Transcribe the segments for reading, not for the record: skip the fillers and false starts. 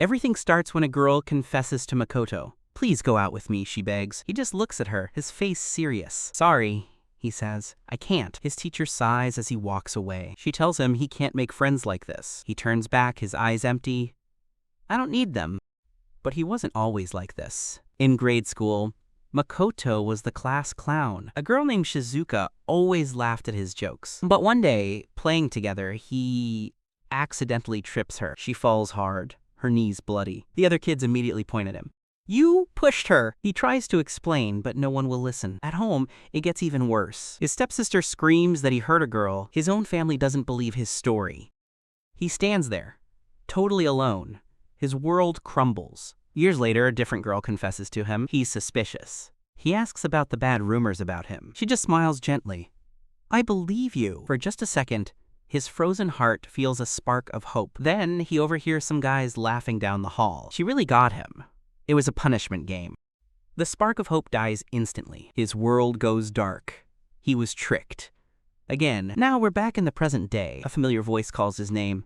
Everything starts when a girl confesses to Makoto. "Please go out with me," she begs. He just looks at her, his face serious. "Sorry," he says. "I can't." His teacher sighs as he walks away. She tells him he can't make friends like this. He turns back, his eyes empty. "I don't need them." But he wasn't always like this. In grade school, Makoto was the class clown. A girl named Shizuka always laughed at his jokes. But one day, playing together, he accidentally trips her. She falls hard, her knees bloody. The other kids immediately point at him. "You pushed her." He tries to explain, but no one will listen. At home, it gets even worse. His stepsister screams that he hurt a girl. His own family doesn't believe his story. He stands there, totally alone. His world crumbles. Years later, a different girl confesses to him. He's suspicious. He asks about the bad rumors about him. She just smiles gently. "I believe you." For just a second, his frozen heart feels a spark of hope. Then he overhears some guys laughing down the hall. She really got him. It was a punishment game. The spark of hope dies instantly. His world goes dark. He was tricked. Again, now we're back in the present day. A familiar voice calls his name.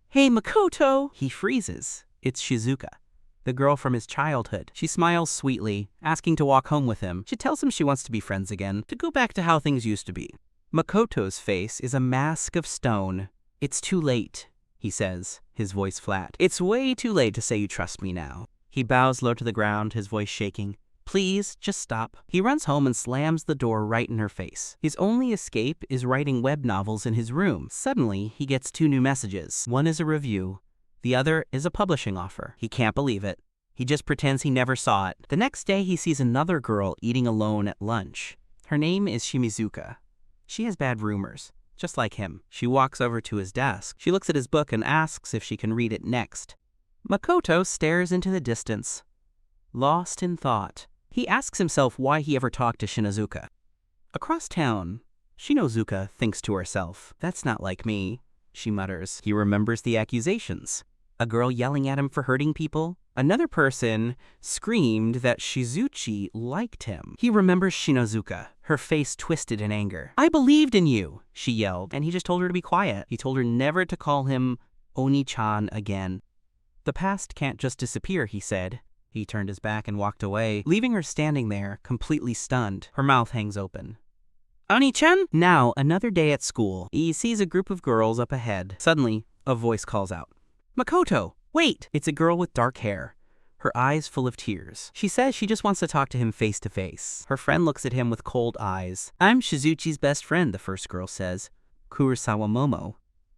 "Hey, Makoto!" He freezes. It's Shizuka, the girl from his childhood. She smiles sweetly, asking to walk home with him. She tells him she wants to be friends again, to go back to how things used to be. Makoto's face is a mask of stone. "It's too late," he says, his voice flat. "It's way too late to say you trust me now." He bows low to the ground, his voice shaking. "Please, just stop." He runs home and slams the door right in her face. His only escape is writing web novels in his room. Suddenly, he gets 2 new messages. One is a review. The other is a publishing offer. He can't believe it. He just pretends he never saw it. The next day, he sees another girl eating alone at lunch. Her name is Shimizuka. She has bad rumors, just like him. She walks over to his desk. She looks at his book and asks if she can read it next. Makoto stares into the distance, lost in thought. He asks himself why he ever talked to Shinazuka. Across town, Shinozuka thinks to herself, "That's not like me," she mutters. He remembers the accusations. A girl yelling at him for hurting people. Another person screamed that Shizuchi liked him. He remembers Shinozuka, her face twisted in anger. "I believed in you," she yelled, and he just told her to be quiet. He told her never to call him Oni-chan again. "The past can't just disappear," he said. He turned his back and walked away, leaving her standing there, completely stunned. Her mouth hangs open. "Oni-chan?" Now, another day at school. He sees a group of girls up ahead. Suddenly, a voice calls out. "Makoto, wait!" It's a girl with dark hair, her eyes full of tears. She says she just wants to talk to him face to face. Her friend looks at him with cold eyes. "I'm Shizuchi's best friend," the first girl says. "Kurosawa Momo."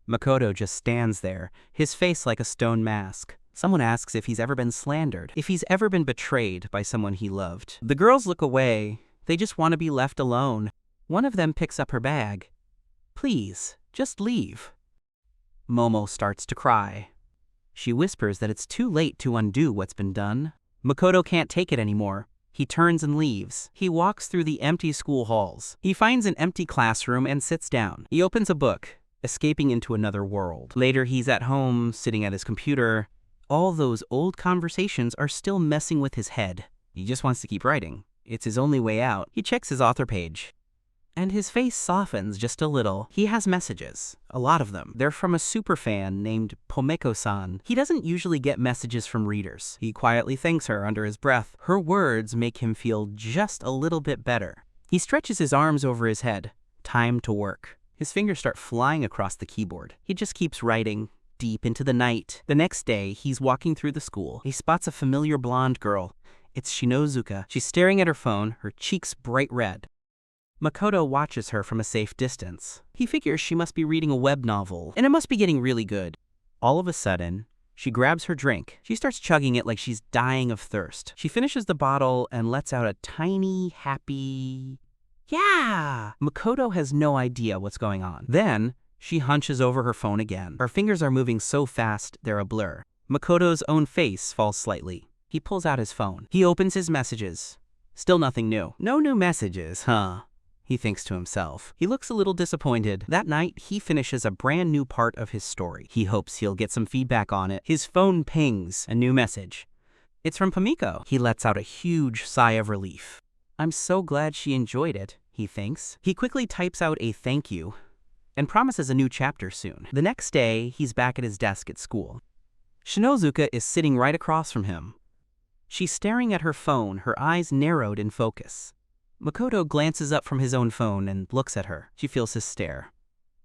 Makoto just stands there, his face like a stone mask. Someone asks if he's ever been slandered, if he's ever been betrayed by someone he loved. The girls look away. They just want to be left alone. One of them picks up her bag. "Please, just leave." Momo starts to cry. She whispers that it's too late to undo what's been done. Makoto can't take it anymore. He turns and leaves. He walks through the empty school halls. He finds an empty classroom and sits down. He opens a book, escaping into another world. Later, he's at home, sitting at his computer. All those old conversations are still messing with his head. He just wants to keep writing. It's his only way out. He checks his author page. And his face softens just a little. He has messages. A lot of them. They're from a superfan named Pomeko-san. He doesn't usually get messages from readers. He quietly thanks her under his breath. Her words make him feel just a little bit better. He stretches his arms over his head. Time to work. His fingers start flying across the keyboard. He just keeps writing. Deep into the night. The next day, he's walking through the school. He spots a familiar blonde girl. It's Shinozuka. She's staring at her phone, her cheeks bright red. Makoto watches her from a safe distance. He figures she must be reading a web novel, and it must be getting really good. All of a sudden, she grabs her drink. She starts chugging it like she's dying of thirst. She finishes the bottle and lets out a tiny, happy, "Yeah!" Makoto has no idea what's going on. Then, she hunches over her phone again. Her fingers are moving so fast, they're a blur. Makoto's own face falls slightly. He pulls out his phone. He opens his messages. Still nothing new. No new messages, huh? He thinks to himself. He looks a little disappointed. That night, he finishes a brand new part of his story. He hopes he'll get some feedback on it. His phone pings. A new message. It's from Pomeko. He lets out a huge sigh of relief. "I'm so glad she enjoyed it," he thinks. He quickly types out a thank you and promises a new chapter soon. The next day, he's back at his desk at school. Shinozuka is sitting right across from him. She's staring at her phone, her eyes narrowed in focus. Makoto glances up from his own phone and looks at her. She feels his stare.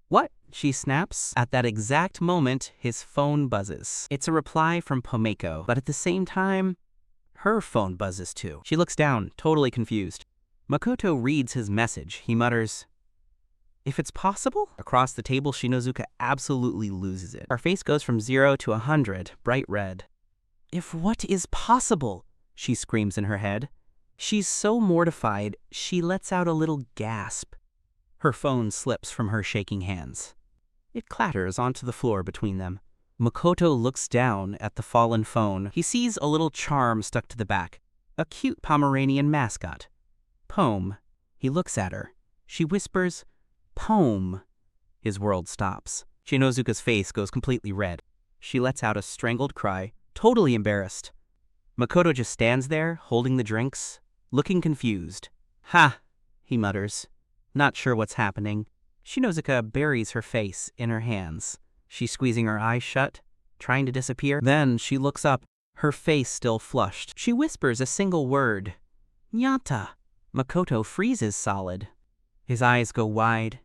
"What?" she snaps. At that exact moment, his phone buzzes. It's a reply from Pomeko, but at the same time, her phone buzzes too. She looks down, totally confused. Makoto reads his message. He mutters, "If it's possible?" Across the table, Shinozuka absolutely loses it. Her face goes from 0 to 100, bright red. "If what is possible?" she screams in her head. She's so mortified, she lets out a little gasp. Her phone slips from her shaking hands. It clatters onto the floor between them. Makoto looks down at the fallen phone. He sees a little charm stuck to the back. A cute Pomeranian mascot. Pome. He looks at her. She whispers, "Pome." His world stops. Shinozuka's face goes completely red. She lets out a strangled cry, totally embarrassed. Makoto just stands there, holding the drinks, looking confused. "Ha," he mutters, not sure what's happening. Shinozuka buries her face in her hands. She's squeezing her eyes shut, trying to disappear. Then she looks up, her face still flushed. She whispers a single word, "Nyata." Makoto freezes solid. His eyes go wide.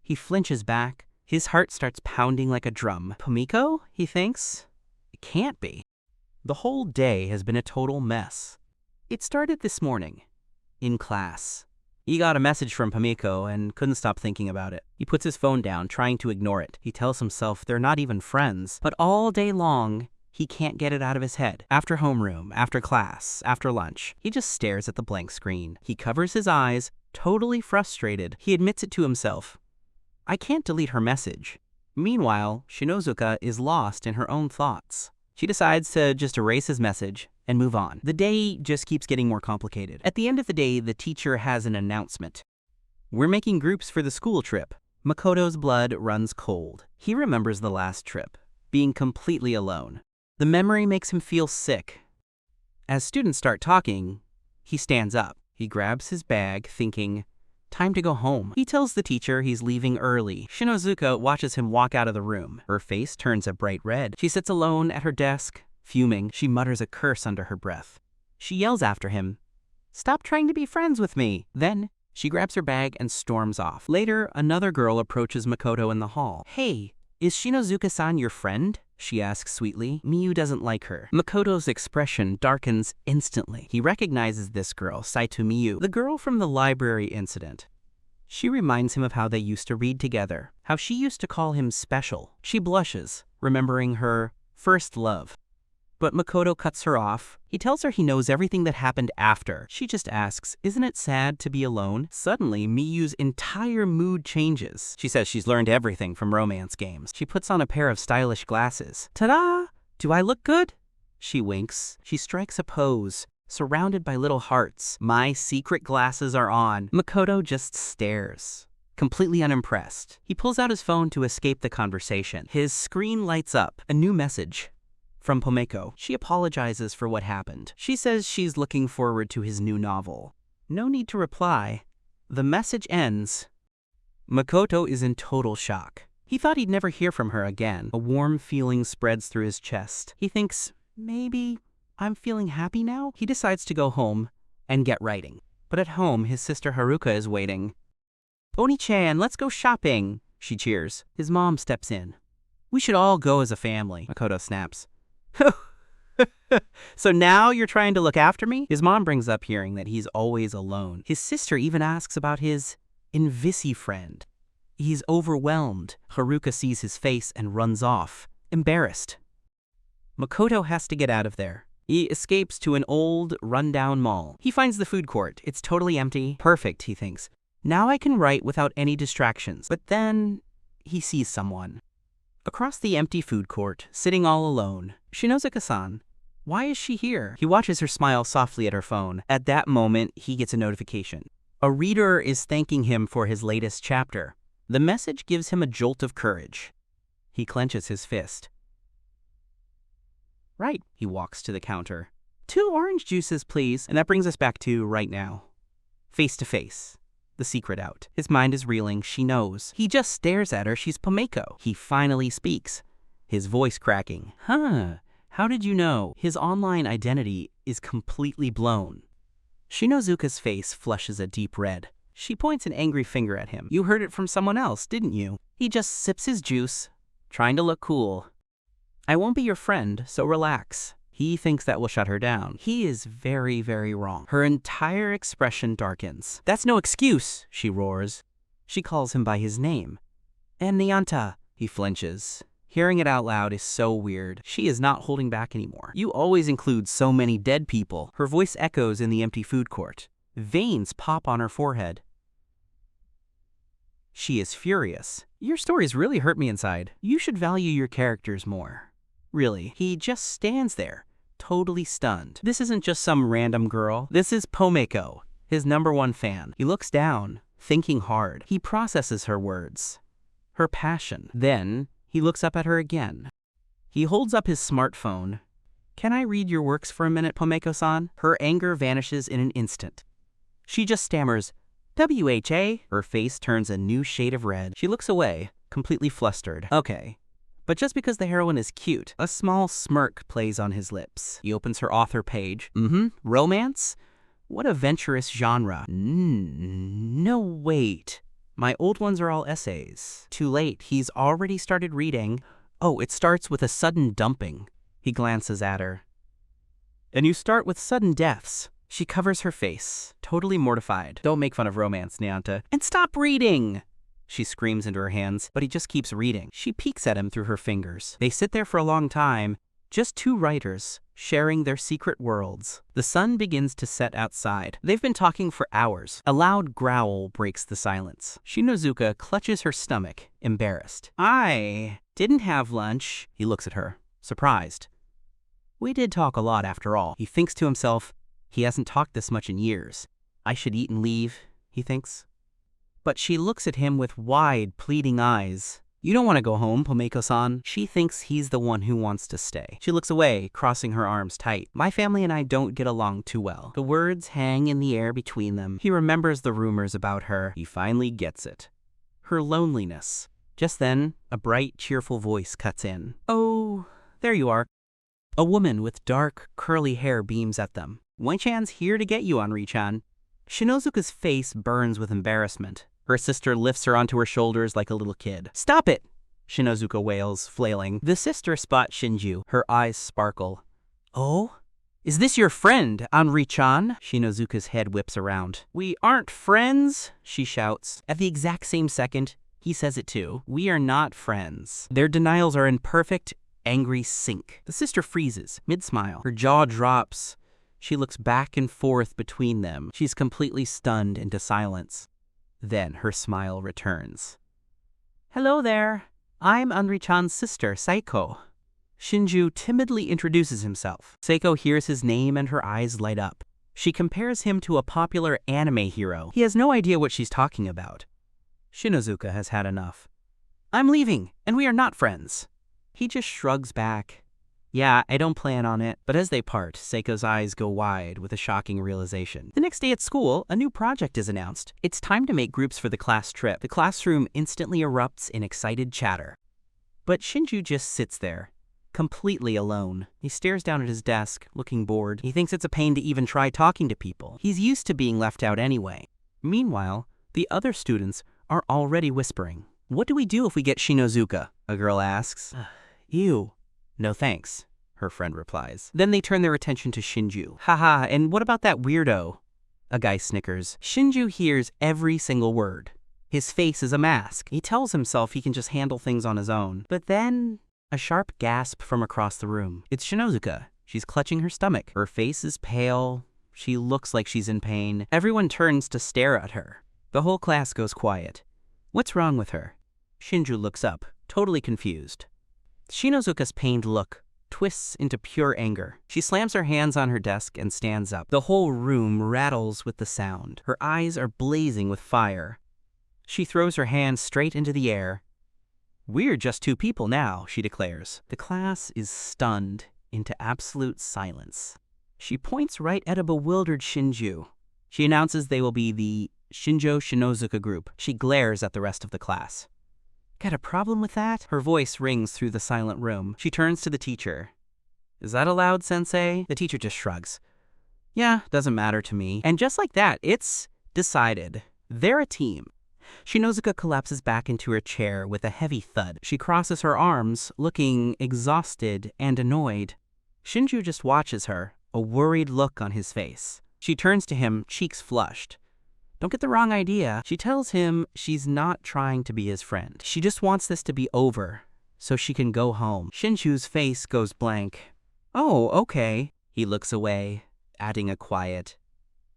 He flinches back. His heart starts pounding like a drum. Pomeko, he thinks? It can't be. The whole day has been a total mess. It started this morning, in class. He got a message from Pomeko and couldn't stop thinking about it. He puts his phone down, trying to ignore it. He tells himself they're not even friends, but all day long, he can't get it out of his head. After homeroom, after class, after lunch, he just stares at the blank screen. He covers his eyes, totally frustrated. He admits it to himself. I can't delete her message. Meanwhile, Shinozuka is lost in her own thoughts. She decides to just erase his message and move on. The day just keeps getting more complicated. At the end of the day, the teacher has an announcement. "We're making groups for the school trip." Makoto's blood runs cold. He remembers the last trip, being completely alone. The memory makes him feel sick. As students start talking, he stands up. He grabs his bag, thinking, time to go home. He tells the teacher he's leaving early. Shinozuka watches him walk out of the room. Her face turns a bright red. She sits alone at her desk, fuming. She mutters a curse under her breath. She yells after him, "Stop trying to be friends with me." Then, she grabs her bag and storms off. Later, another girl approaches Makoto in the hall. "Hey, is Shinozuka-san your friend?" she asks sweetly. Miyu doesn't like her. Makoto's expression darkens instantly. He recognizes this girl, Saito Miyu, the girl from the library incident. She reminds him of how they used to read together, how she used to call him special. She blushes, remembering her first love. But Makoto cuts her off. He tells her he knows everything that happened after. She just asks, "Isn't it sad to be alone?" Suddenly, Miyu's entire mood changes. She says she's learned everything from romance games. She puts on a pair of stylish glasses. "Ta-da! Do I look good?" She winks. She strikes a pose, surrounded by little hearts. "My secret glasses are on." Makoto just stares, completely unimpressed. He pulls out his phone to escape the conversation. His screen lights up. A new message. From Pomeko. She apologizes for what happened. She says she's looking forward to his new novel. No need to reply. The message ends. Makoto is in total shock. He thought he'd never hear from her again. A warm feeling spreads through his chest. He thinks, maybe I'm feeling happy now? He decides to go home and get writing. But at home, his sister Haruka is waiting. "Oni-chan, let's go shopping," she cheers. His mom steps in. "We should all go as a family," Makoto snaps. "So now you're trying to look after me?" His mom brings up hearing that he's always alone. His sister even asks about his Invisi friend. He's overwhelmed. Haruka sees his face and runs off, embarrassed. Makoto has to get out of there. He escapes to an old, rundown mall. He finds the food court. It's totally empty. Perfect, he thinks. Now I can write without any distractions. But then he sees someone. Across the empty food court, sitting all alone, Shinozuka-san. Why is she here? He watches her smile softly at her phone. At that moment, he gets a notification. A reader is thanking him for his latest chapter. The message gives him a jolt of courage. He clenches his fist. Right, he walks to the counter. 2 orange juices, please. And that brings us back to right now. Face to face. The secret out. His mind is reeling. She knows. He just stares at her. She's Pomeko. He finally speaks, his voice cracking. How did you know? His online identity is completely blown. Shinozuka's face flushes a deep red. She points an angry finger at him. You heard it from someone else, didn't you? He just sips his juice, trying to look cool. I won't be your friend, so relax. He thinks that will shut her down. He is very, very wrong. Her entire expression darkens. That's no excuse, she roars. She calls him by his name. And Nyanta. He flinches. Hearing it out loud is so weird. She is not holding back anymore. You always include so many dead people. Her voice echoes in the empty food court. Veins pop on her forehead. She is furious. Your stories really hurt me inside. You should value your characters more. Really, he just stands there, totally stunned. This isn't just some random girl. This is Pomeko, his #1 fan. He looks down, thinking hard. He processes her words, her passion. Then, he looks up at her again. He holds up his smartphone. Can I read your works for a minute, Pomeko-san? Her anger vanishes in an instant. She just stammers, WHA? Her face turns a new shade of red. She looks away, completely flustered. Okay. But just because the heroine is cute, a small smirk plays on his lips. He opens her author page. Romance? What a venturous genre. No, wait. My old ones are all essays. Too late, he's already started reading. Oh, it starts with a sudden dumping. He glances at her. And you start with sudden deaths. She covers her face, totally mortified. Don't make fun of romance, Nyanta. And stop reading! She screams into her hands, but he just keeps reading. She peeks at him through her fingers. They sit there for a long time, just two writers, sharing their secret worlds. The sun begins to set outside. They've been talking for hours. A loud growl breaks the silence. Shinozuka clutches her stomach, embarrassed. I didn't have lunch. He looks at her, surprised. We did talk a lot after all. He thinks to himself, he hasn't talked this much in years. I should eat and leave, he thinks. But she looks at him with wide, pleading eyes. You don't want to go home, Pomeko-san. She thinks he's the one who wants to stay. She looks away, crossing her arms tight. My family and I don't get along too well. The words hang in the air between them. He remembers the rumors about her. He finally gets it. Her loneliness. Just then, a bright, cheerful voice cuts in. Oh, there you are. A woman with dark, curly hair beams at them. Wen-chan's here to get you, Henri-chan. Shinozuka's face burns with embarrassment. Her sister lifts her onto her shoulders like a little kid. Stop it! Shinozuka wails, flailing. The sister spots Shinju. Her eyes sparkle. Oh? Is this your friend, Henri-chan? Shinozuka's head whips around. We aren't friends, she shouts. At the exact same second, he says it too. We are not friends. Their denials are in perfect, angry sync. The sister freezes, mid-smile. Her jaw drops. She looks back and forth between them. She's completely stunned into silence. Then her smile returns. Hello there. I'm Henri-chan's sister, Saiko. Shinju timidly introduces himself. Saiko hears his name and her eyes light up. She compares him to a popular anime hero. He has no idea what she's talking about. Shinozuka has had enough. I'm leaving, and we are not friends. He just shrugs back. Yeah, I don't plan on it. But as they part, Seiko's eyes go wide with a shocking realization. The next day at school, a new project is announced. It's time to make groups for the class trip. The classroom instantly erupts in excited chatter. But Shinju just sits there, completely alone. He stares down at his desk, looking bored. He thinks it's a pain to even try talking to people. He's used to being left out anyway. Meanwhile, the other students are already whispering. What do we do if we get Shinozuka? A girl asks. Ew. No thanks, her friend replies. Then they turn their attention to Shinju. Haha, and what about that weirdo? A guy snickers. Shinju hears every single word. His face is a mask. He tells himself he can just handle things on his own. But then, a sharp gasp from across the room. It's Shinozuka. She's clutching her stomach. Her face is pale. She looks like she's in pain. Everyone turns to stare at her. The whole class goes quiet. What's wrong with her? Shinju looks up, totally confused. Shinozuka's pained look twists into pure anger. She slams her hands on her desk and stands up. The whole room rattles with the sound. Her eyes are blazing with fire. She throws her hands straight into the air. We're just two people now, she declares. The class is stunned into absolute silence. She points right at a bewildered Shinju. She announces they will be the Shinjo Shinozuka group. She glares at the rest of the class. Got a problem with that? Her voice rings through the silent room. She turns to the teacher. Is that allowed, sensei? The teacher just shrugs. Yeah, doesn't matter to me. And just like that, it's decided. They're a team. Shinozuka collapses back into her chair with a heavy thud. She crosses her arms, looking exhausted and annoyed. Shinju just watches her, a worried look on his face. She turns to him, cheeks flushed. Don't get the wrong idea. She tells him she's not trying to be his friend. She just wants this to be over, so she can go home. Shinju's face goes blank. Oh, okay. He looks away, adding a quiet,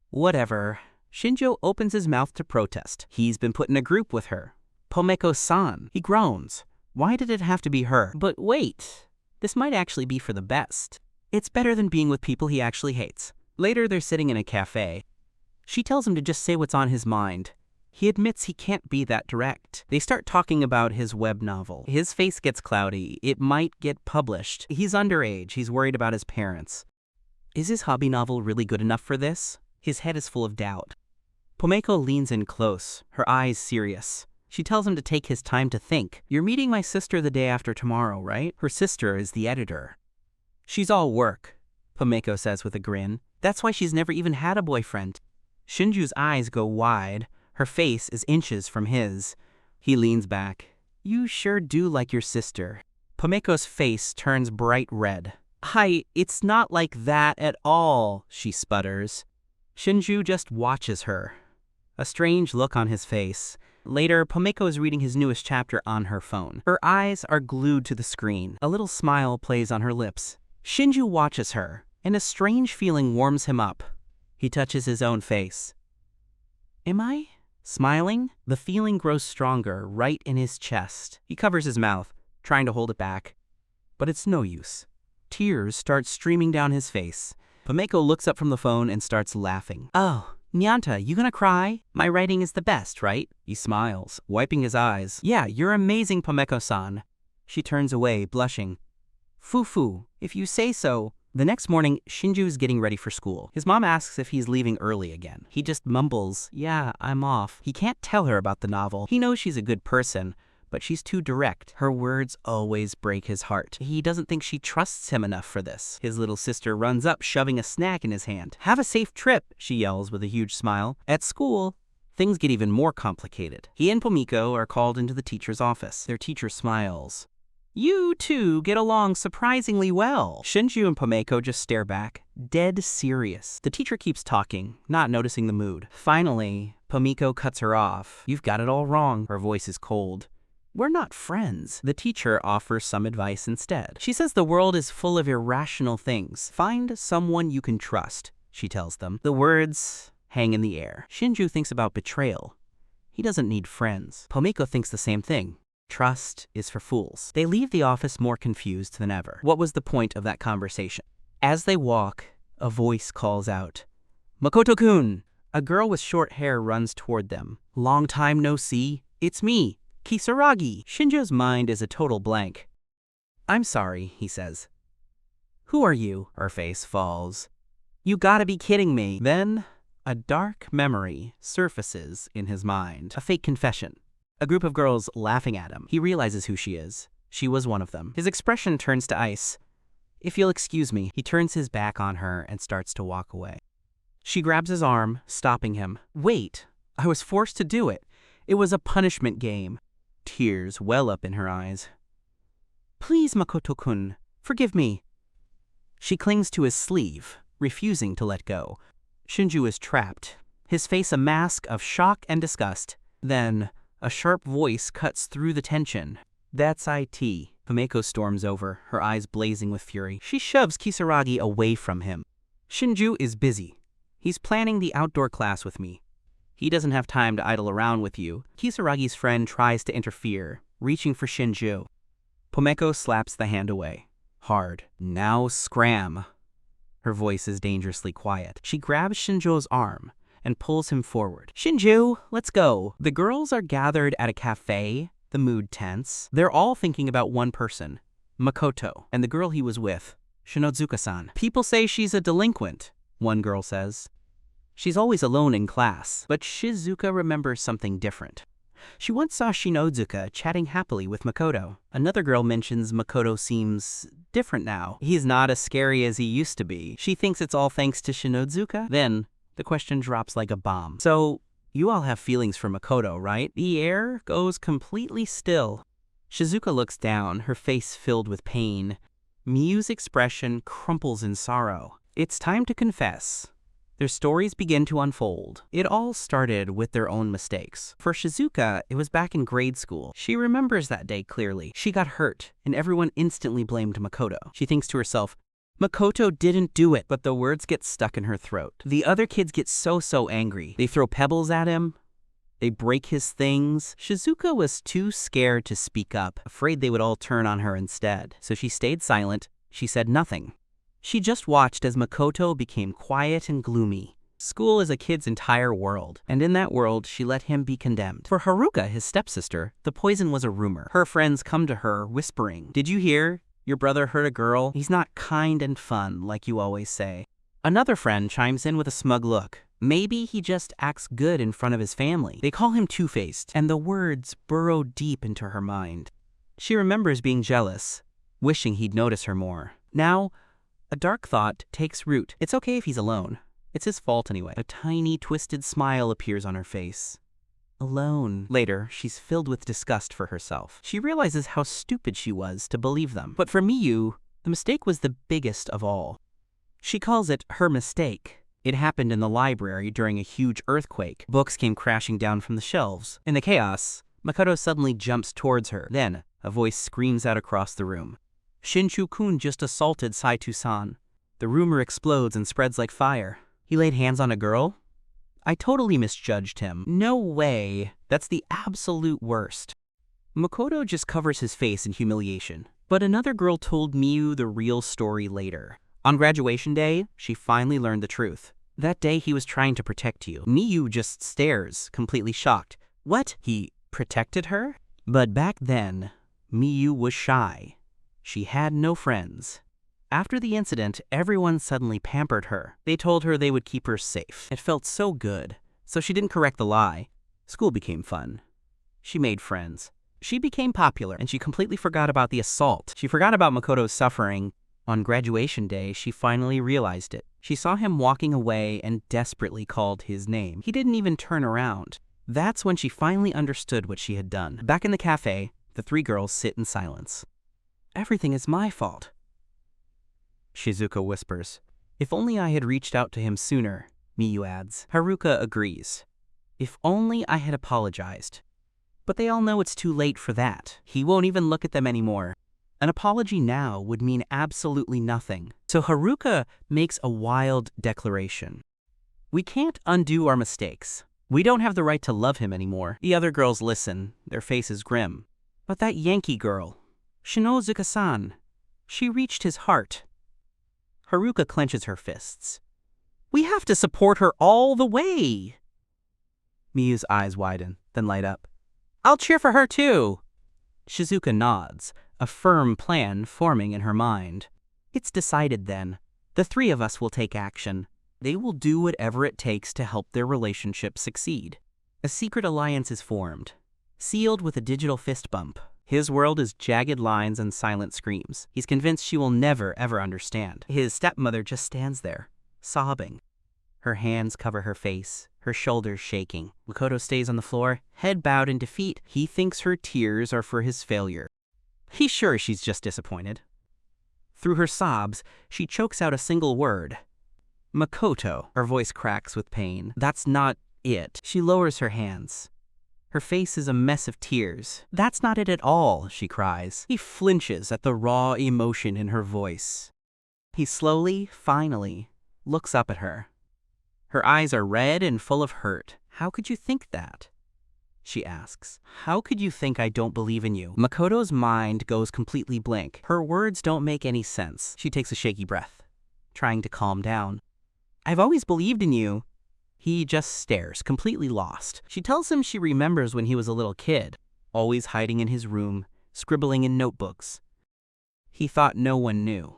whatever. Shinjo opens his mouth to protest. He's been put in a group with her. Pomeko-san. He groans. Why did it have to be her? But wait, this might actually be for the best. It's better than being with people he actually hates. Later, they're sitting in a cafe. She tells him to just say what's on his mind. He admits he can't be that direct. They start talking about his web novel. His face gets cloudy. It might get published. He's underage. He's worried about his parents. Is his hobby novel really good enough for this? His head is full of doubt. Pomeko leans in close, her eyes serious. She tells him to take his time to think. You're meeting my sister the day after tomorrow, right? Her sister is the editor. She's all work, Pomeko says with a grin. That's why she's never even had a boyfriend. Shinju's eyes go wide. Her face is inches from his. He leans back. You sure do like your sister. Pomeko's face turns bright red. It's not like that at all, she sputters. Shinju just watches her. A strange look on his face. Later, Pomeko is reading his newest chapter on her phone. Her eyes are glued to the screen. A little smile plays on her lips. Shinju watches her, and a strange feeling warms him up. He touches his own face. Am I smiling? The feeling grows stronger right in his chest. He covers his mouth, trying to hold it back. But it's no use. Tears start streaming down his face. Pomeko looks up from the phone and starts laughing. Oh, Nyanta, you gonna cry? My writing is the best, right? He smiles, wiping his eyes. Yeah, you're amazing, Pomeko-san. She turns away, blushing. Fufu, if you say so. The next morning, Shinju's getting ready for school. His mom asks if he's leaving early again. He just mumbles, yeah, I'm off. He can't tell her about the novel. He knows she's a good person, but she's too direct. Her words always break his heart. He doesn't think she trusts him enough for this. His little sister runs up, shoving a snack in his hand. Have a safe trip, she yells with a huge smile. At school, things get even more complicated. He and Pomeko are called into the teacher's office. Their teacher smiles. You two get along surprisingly well. Shinju and Pomeko just stare back, dead serious. The teacher keeps talking, not noticing the mood. Finally, Pomeko cuts her off. You've got it all wrong. Her voice is cold. We're not friends. The teacher offers some advice instead. She says the world is full of irrational things. Find someone you can trust, she tells them. The words hang in the air. Shinju thinks about betrayal. He doesn't need friends. Pomeko thinks the same thing. Trust is for fools. They leave the office more confused than ever. What was the point of that conversation? As they walk, a voice calls out, Makoto-kun! A girl with short hair runs toward them. Long time no see. It's me, Kisaragi. Shinjo's mind is a total blank. I'm sorry, he says. Who are you? Her face falls. You gotta be kidding me. Then, a dark memory surfaces in his mind. A fake confession. A group of girls laughing at him. He realizes who she is. She was one of them. His expression turns to ice. If you'll excuse me, he turns his back on her and starts to walk away. She grabs his arm, stopping him. Wait, I was forced to do it. It was a punishment game. Tears well up in her eyes. Please, Makoto-kun, forgive me. She clings to his sleeve, refusing to let go. Shinju is trapped, his face a mask of shock and disgust. Then, a sharp voice cuts through the tension. That's IT. Pomeko storms over, her eyes blazing with fury. She shoves Kisaragi away from him. Shinju is busy. He's planning the outdoor class with me. He doesn't have time to idle around with you. Kisaragi's friend tries to interfere, reaching for Shinju. Pomeko slaps the hand away. Hard. Now scram. Her voice is dangerously quiet. She grabs Shinju's arm and pulls him forward. Shinju, let's go. The girls are gathered at a cafe, the mood tense. They're all thinking about one person, Makoto, and the girl he was with, Shinozuka-san. People say she's a delinquent, one girl says. She's always alone in class, but Shizuka remembers something different. She once saw Shinozuka chatting happily with Makoto. Another girl mentions Makoto seems different now. He's not as scary as he used to be. She thinks it's all thanks to Shinozuka. Then, the question drops like a bomb. So, you all have feelings for Makoto, right? The air goes completely still. Shizuka looks down, her face filled with pain. Miyu's expression crumples in sorrow. It's time to confess. Their stories begin to unfold. It all started with their own mistakes. For Shizuka, it was back in grade school. She remembers that day clearly. She got hurt, and everyone instantly blamed Makoto. She thinks to herself, Makoto didn't do it, but the words get stuck in her throat. The other kids get so angry. They throw pebbles at him. They break his things. Shizuka was too scared to speak up, afraid they would all turn on her instead. So she stayed silent. She said nothing. She just watched as Makoto became quiet and gloomy. School is a kid's entire world, and in that world, she let him be condemned. For Haruka, his stepsister, the poison was a rumor. Her friends come to her, whispering, "Did you hear? Your brother hurt a girl. He's not kind and fun, like you always say." Another friend chimes in with a smug look. Maybe he just acts good in front of his family. They call him two-faced, and the words burrow deep into her mind. She remembers being jealous, wishing he'd notice her more. Now, a dark thought takes root. It's okay if he's alone. It's his fault anyway. A tiny, twisted smile appears on her face. Alone. Later, she's filled with disgust for herself. She realizes how stupid she was to believe them. But for Miyu, the mistake was the biggest of all. She calls it her mistake. It happened in the library during a huge earthquake. Books came crashing down from the shelves. In the chaos, Makoto suddenly jumps towards her. Then, a voice screams out across the room. Shinshu-kun just assaulted Saito-san. The rumor explodes and spreads like fire. He laid hands on a girl? I totally misjudged him. No way. That's the absolute worst. Makoto just covers his face in humiliation. But another girl told Miyu the real story later. On graduation day, she finally learned the truth. That day he was trying to protect you. Miyu just stares, completely shocked. What? He protected her? But back then, Miyu was shy. She had no friends. After the incident, everyone suddenly pampered her. They told her they would keep her safe. It felt so good. So she didn't correct the lie. School became fun. She made friends. She became popular, and she completely forgot about the assault. She forgot about Makoto's suffering. On graduation day, she finally realized it. She saw him walking away and desperately called his name. He didn't even turn around. That's when she finally understood what she had done. Back in the cafe, the three girls sit in silence. Everything is my fault, Shizuka whispers. If only I had reached out to him sooner, Miyu adds. Haruka agrees. If only I had apologized. But they all know it's too late for that. He won't even look at them anymore. An apology now would mean absolutely nothing. So Haruka makes a wild declaration. We can't undo our mistakes. We don't have the right to love him anymore. The other girls listen, their faces grim. But that Yankee girl, Shinozuka-san, she reached his heart. Haruka clenches her fists. We have to support her all the way. Miyu's eyes widen, then light up. I'll cheer for her too. Shizuka nods, a firm plan forming in her mind. It's decided then. The three of us will take action. They will do whatever it takes to help their relationship succeed. A secret alliance is formed, sealed with a digital fist bump. His world is jagged lines and silent screams. He's convinced she will never, ever understand. His stepmother just stands there, sobbing. Her hands cover her face, her shoulders shaking. Makoto stays on the floor, head bowed in defeat. He thinks her tears are for his failure. He's sure she's just disappointed. Through her sobs, she chokes out a single word. Makoto. Her voice cracks with pain. That's not it. She lowers her hands. Her face is a mess of tears. That's not it at all, she cries. He flinches at the raw emotion in her voice. He slowly, finally, looks up at her. Her eyes are red and full of hurt. How could you think that? She asks. How could you think I don't believe in you? Makoto's mind goes completely blank. Her words don't make any sense. She takes a shaky breath, trying to calm down. I've always believed in you. He just stares, completely lost. She tells him she remembers when he was a little kid, always hiding in his room, scribbling in notebooks. He thought no one knew.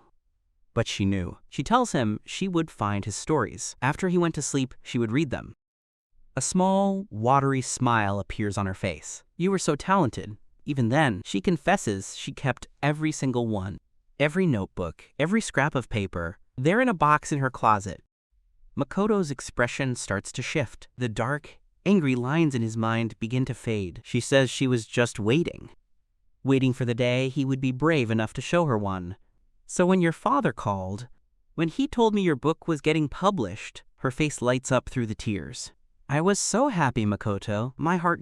But she knew. She tells him she would find his stories. After he went to sleep, she would read them. A small, watery smile appears on her face. You were so talented. Even then, she confesses she kept every single one. Every notebook, every scrap of paper, they're in a box in her closet. Makoto's expression starts to shift. The dark, angry lines in his mind begin to fade. She says she was just waiting for the day he would be brave enough to show her one. So when your father called, when he told me your book was getting published, her face lights up through the tears. I was so happy, Makoto. My heart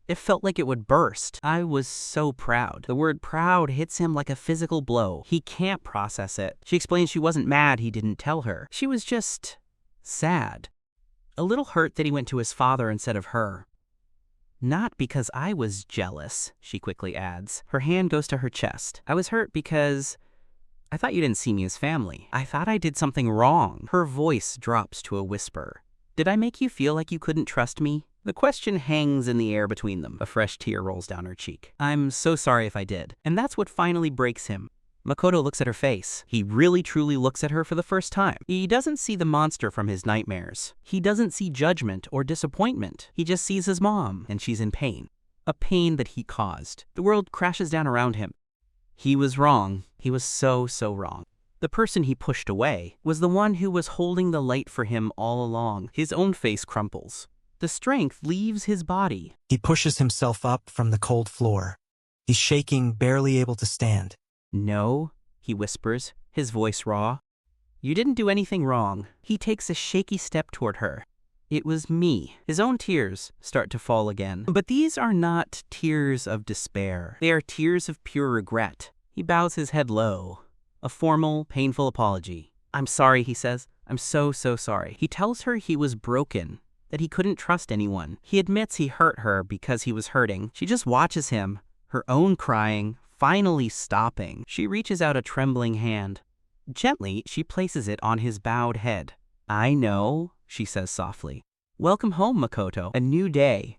it felt like it would burst. I was so proud. The word proud hits him like a physical blow. He can't process it. She explains she wasn't mad he didn't tell her. She was just sad. A little hurt that he went to his father instead of her. Not because I was jealous, she quickly adds. Her hand goes to her chest. I was hurt because I thought you didn't see me as family. I thought I did something wrong. Her voice drops to a whisper. Did I make you feel like you couldn't trust me? The question hangs in the air between them. A fresh tear rolls down her cheek. I'm so sorry if I did. And that's what finally breaks him. Makoto looks at her face. He really truly looks at her for the first time. He doesn't see the monster from his nightmares. He doesn't see judgment or disappointment. He just sees his mom, and she's in pain. A pain that he caused. The world crashes down around him. He was wrong. He was so wrong. The person he pushed away was the one who was holding the light for him all along. His own face crumples. The strength leaves his body. He pushes himself up from the cold floor. He's shaking, barely able to stand. No, he whispers, his voice raw. You didn't do anything wrong. He takes a shaky step toward her. It was me. His own tears start to fall again. But these are not tears of despair. They are tears of pure regret. He bows his head low. A formal, painful apology. I'm sorry, he says. I'm so sorry. He tells her he was broken, that he couldn't trust anyone. He admits he hurt her because he was hurting. She just watches him, her own crying, finally stopping. She reaches out a trembling hand. Gently, she places it on his bowed head. I know, she says softly. Welcome home, Makoto. A new day.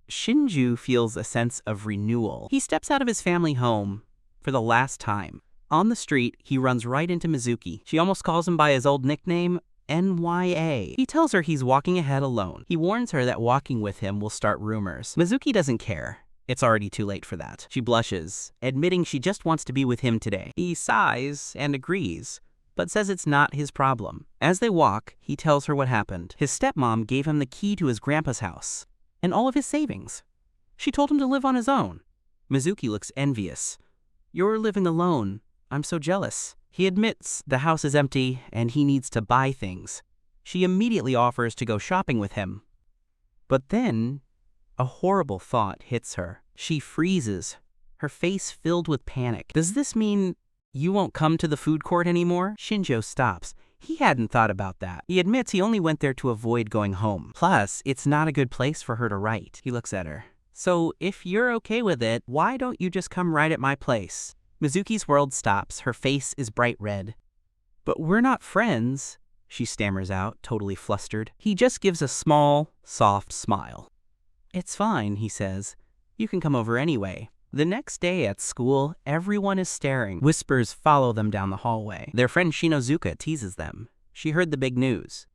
Shinju feels a sense of renewal. He steps out of his family home for the last time. On the street, he runs right into Mizuki. She almost calls him by his old nickname, NYA. He tells her he's walking ahead alone. He warns her that walking with him will start rumors. Mizuki doesn't care. It's already too late for that. She blushes, admitting she just wants to be with him today. He sighs and agrees, but says it's not his problem. As they walk, he tells her what happened. His stepmom gave him the key to his grandpa's house and all of his savings. She told him to live on his own. Mizuki looks envious. You're living alone. I'm so jealous. He admits the house is empty and he needs to buy things. She immediately offers to go shopping with him. But then, a horrible thought hits her. She freezes, her face filled with panic. Does this mean you won't come to the food court anymore? Shinjo stops. He hadn't thought about that. He admits he only went there to avoid going home. Plus, it's not a good place for her to write. He looks at her. So if you're okay with it, why don't you just come right at my place? Mizuki's world stops. Her face is bright red. But we're not friends, she stammers out, totally flustered. He just gives a small, soft smile. It's fine, he says. You can come over anyway. The next day at school, everyone is staring. Whispers follow them down the hallway. Their friend Shinozuka teases them. She heard the big news.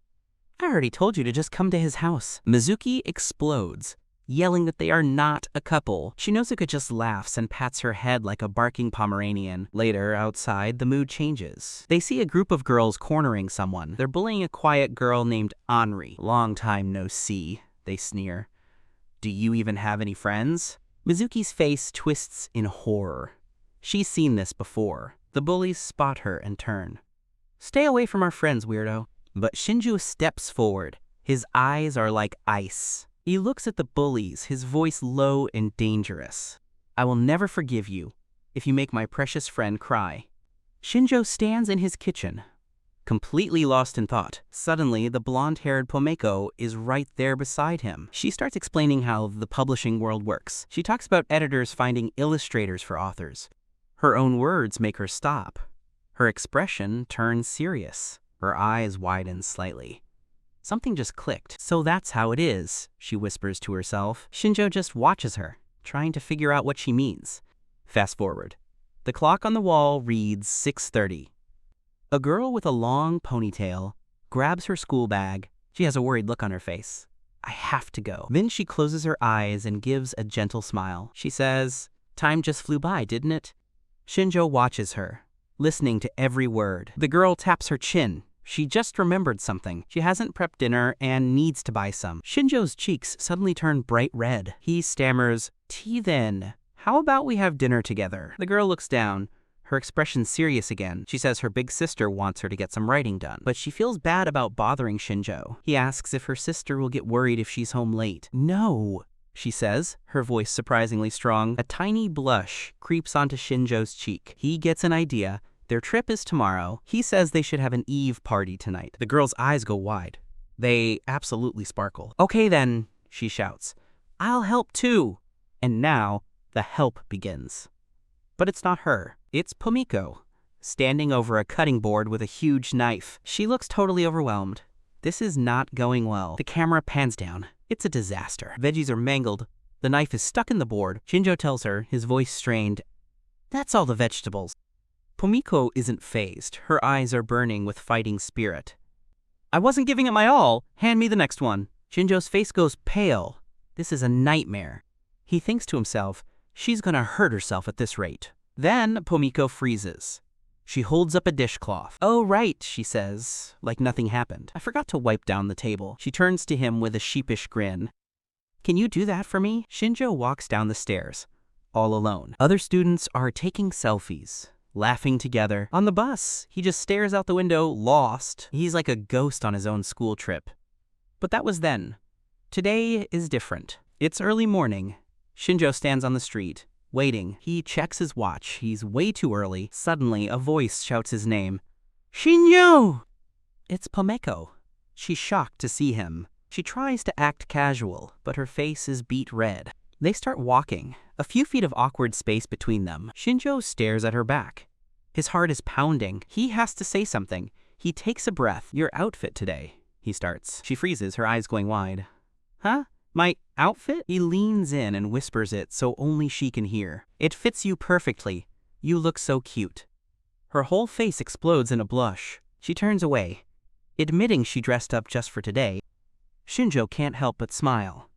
I already told you to just come to his house. Mizuki explodes, yelling that they are not a couple. Shinozuka just laughs and pats her head like a barking Pomeranian. Later, outside, the mood changes. They see a group of girls cornering someone. They're bullying a quiet girl named Anri. Long time no see, they sneer. Do you even have any friends? Mizuki's face twists in horror. She's seen this before. The bullies spot her and turn. Stay away from our friends, weirdo. But Shinju steps forward. His eyes are like ice. He looks at the bullies, his voice low and dangerous. I will never forgive you if you make my precious friend cry. Shinjo stands in his kitchen, completely lost in thought. Suddenly, the blonde-haired Pomeko is right there beside him. She starts explaining how the publishing world works. She talks about editors finding illustrators for authors. Her own words make her stop. Her expression turns serious. Her eyes widen slightly. Something just clicked. So that's how it is, she whispers to herself. Shinjo just watches her, trying to figure out what she means. Fast forward. The clock on the wall reads 6:30. A girl with a long ponytail grabs her school bag. She has a worried look on her face. I have to go. Then she closes her eyes and gives a gentle smile. She says, time just flew by, didn't it? Shinjo watches her, listening to every word. The girl taps her chin. She just remembered something. She hasn't prepped dinner and needs to buy some. Shinjo's cheeks suddenly turn bright red. He stammers, tea then. How about we have dinner together? The girl looks down, her expression serious again. She says her big sister wants her to get some writing done, but she feels bad about bothering Shinjo. He asks if her sister will get worried if she's home late. No, she says, her voice surprisingly strong. A tiny blush creeps onto Shinjo's cheek. He gets an idea. Their trip is tomorrow. He says they should have an Eve party tonight. The girl's eyes go wide. They absolutely sparkle. Okay then, she shouts. I'll help too. And now, the help begins. But it's not her. It's Pomiko, standing over a cutting board with a huge knife. She looks totally overwhelmed. This is not going well. The camera pans down. It's a disaster. Veggies are mangled. The knife is stuck in the board. Shinjo tells her, his voice strained, that's all the vegetables. Pomiko isn't fazed. Her eyes are burning with fighting spirit. I wasn't giving it my all. Hand me the next one. Shinjo's face goes pale. This is a nightmare. He thinks to himself, she's gonna hurt herself at this rate. Then Pomiko freezes. She holds up a dishcloth. Oh right, she says, like nothing happened. I forgot to wipe down the table. She turns to him with a sheepish grin. Can you do that for me? Shinjo walks down the stairs, all alone. Other students are taking selfies, laughing together. On the bus, he just stares out the window, lost. He's like a ghost on his own school trip. But that was then. Today is different. It's early morning. Shinjo stands on the street, waiting. He checks his watch. He's way too early. Suddenly, a voice shouts his name. Shinjo! It's Pomiko. She's shocked to see him. She tries to act casual, but her face is beet red. They start walking, a few feet of awkward space between them. Shinjo stares at her back. His heart is pounding. He has to say something. He takes a breath. Your outfit today, he starts. She freezes, her eyes going wide. Huh? My outfit? He leans in and whispers it so only she can hear. It fits you perfectly. You look so cute. Her whole face explodes in a blush. She turns away, admitting she dressed up just for today. Shinjo can't help but smile.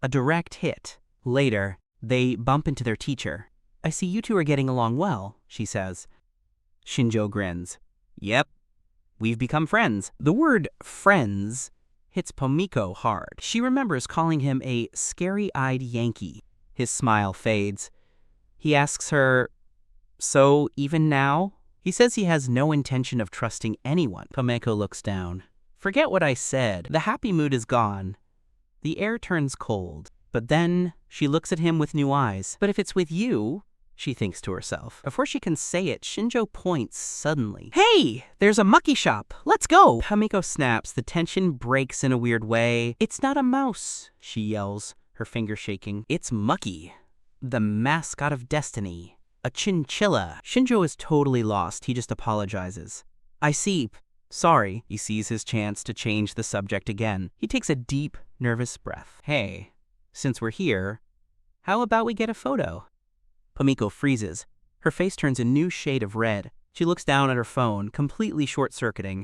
A direct hit. Later, they bump into their teacher. I see you two are getting along well, she says. Shinjo grins. Yep, we've become friends. The word friends hits Pomiko hard. She remembers calling him a scary-eyed Yankee. His smile fades. He asks her, so even now? He says he has no intention of trusting anyone. Pomiko looks down. Forget what I said. The happy mood is gone. The air turns cold. But then she looks at him with new eyes. But if it's with you, she thinks to herself. Before she can say it, Shinjo points suddenly. Hey, there's a mucky shop. Let's go. Pomiko snaps. The tension breaks in a weird way. It's not a mouse, she yells, her finger shaking. It's Mucky, the mascot of destiny. A chinchilla. Shinjo is totally lost. He just apologizes. I see. Sorry. He sees his chance to change the subject again. He takes a deep, nervous breath. Hey, since we're here, how about we get a photo? Pomiko freezes. Her face turns a new shade of red. She looks down at her phone, completely short-circuiting.